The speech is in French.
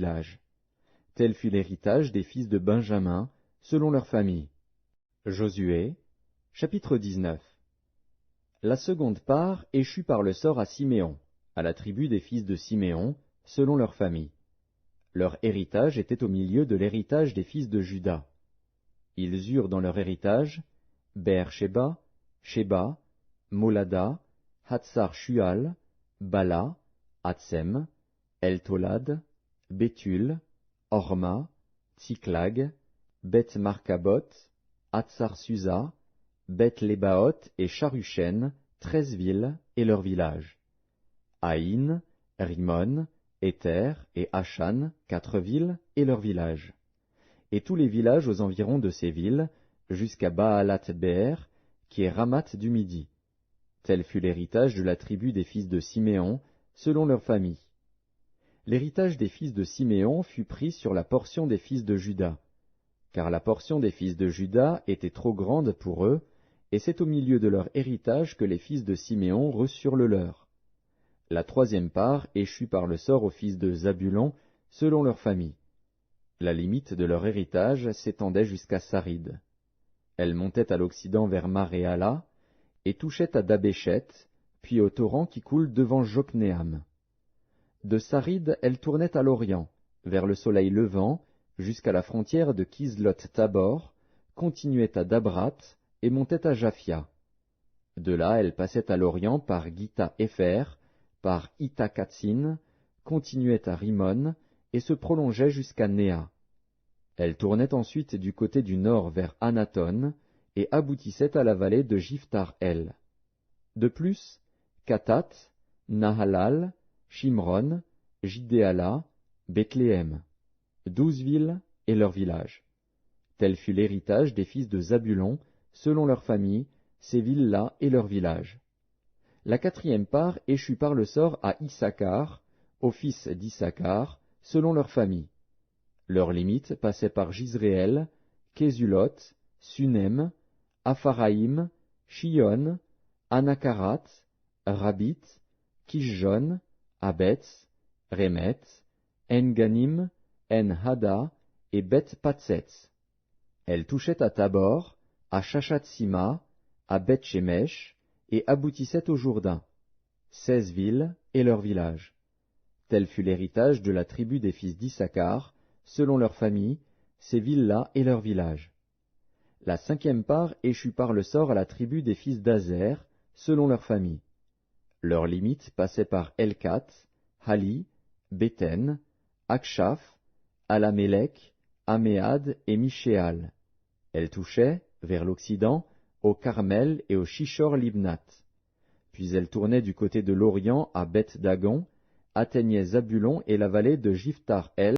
villages. Tel fut l'héritage des fils de Benjamin, selon leurs familles. Josué, chapitre 19. La seconde part échut par le sort à Siméon, à la tribu des fils de Siméon, selon leurs familles. Leur héritage était au milieu de l'héritage des fils de Juda. Ils eurent dans leur héritage Beer-Sheba, Sheba, Molada, Hatsar-Shual, Bala, Hatsem, El-Tolad, Béthul, Horma, Tsiklag, Beth-Markabot, Hatsar-Susa, Beth-Lébaoth et Charushen, 13 villes et leurs villages. Haïn, Rimon, Éther et Achan, 4 villes et leurs villages. Et tous les villages aux environs de ces villes, jusqu'à Baalat-Beer, qui est Ramat du Midi. Tel fut l'héritage de la tribu des fils de Siméon, selon leurs familles. L'héritage des fils de Siméon fut pris sur la portion des fils de Juda, car la portion des fils de Juda était trop grande pour eux, et c'est au milieu de leur héritage que les fils de Siméon reçurent le leur. La troisième part échut par le sort aux fils de Zabulon, selon leur famille. La limite de leur héritage s'étendait jusqu'à Sarid. Elle montait à l'occident vers Maréala, et touchait à Dabéchet, puis au torrent qui coule devant Joknéam. De Sarid, elle tournait à l'orient, vers le soleil levant, jusqu'à la frontière de Kislot-Tabor, continuait à Dabrat et montait à Japhia. De là, elle passait à l'orient par Gita-Épher, par Ita-Katsin, continuait à Rimon et se prolongeait jusqu'à Néa. Elle tournait ensuite du côté du nord vers Anaton et aboutissait à la vallée de Jiftar-El. De plus, Katat, Nahalal, Shimron, Jidéala, Bethléem, 12 villes et leurs villages. Tel fut l'héritage des fils de Zabulon, selon leurs familles, ces villes-là et leurs villages. La quatrième part échut par le sort à Issachar, aux fils d'Issachar, selon leurs familles. Leurs limites passaient par Jizréel, Késulot, Sunem, Apharaïm, Shion, Anakarat, Rabit, Kishjon, Abetz, Remet, En-Ganim, En-Hada et Beth-Patsetz. Elle touchait à Tabor, à Shashatsima, à Beth-Shemesh et aboutissait au Jourdain. 16 villes et leurs villages. Tel fut l'héritage de la tribu des fils d'Issachar, selon leurs familles, ces villes-là et leurs villages. La cinquième part échut par le sort à la tribu des fils d'Azer, selon leurs familles. Leurs limites passaient par Elkat, Hali, Béten, Akshaph, Alamélec, Améad et Michéal. Elle touchait, vers l'occident, au Carmel et au Shishor-Libnat. Puis elle tournait du côté de l'Orient à Beth-Dagon, atteignait Zabulon et la vallée de Jiftar-El,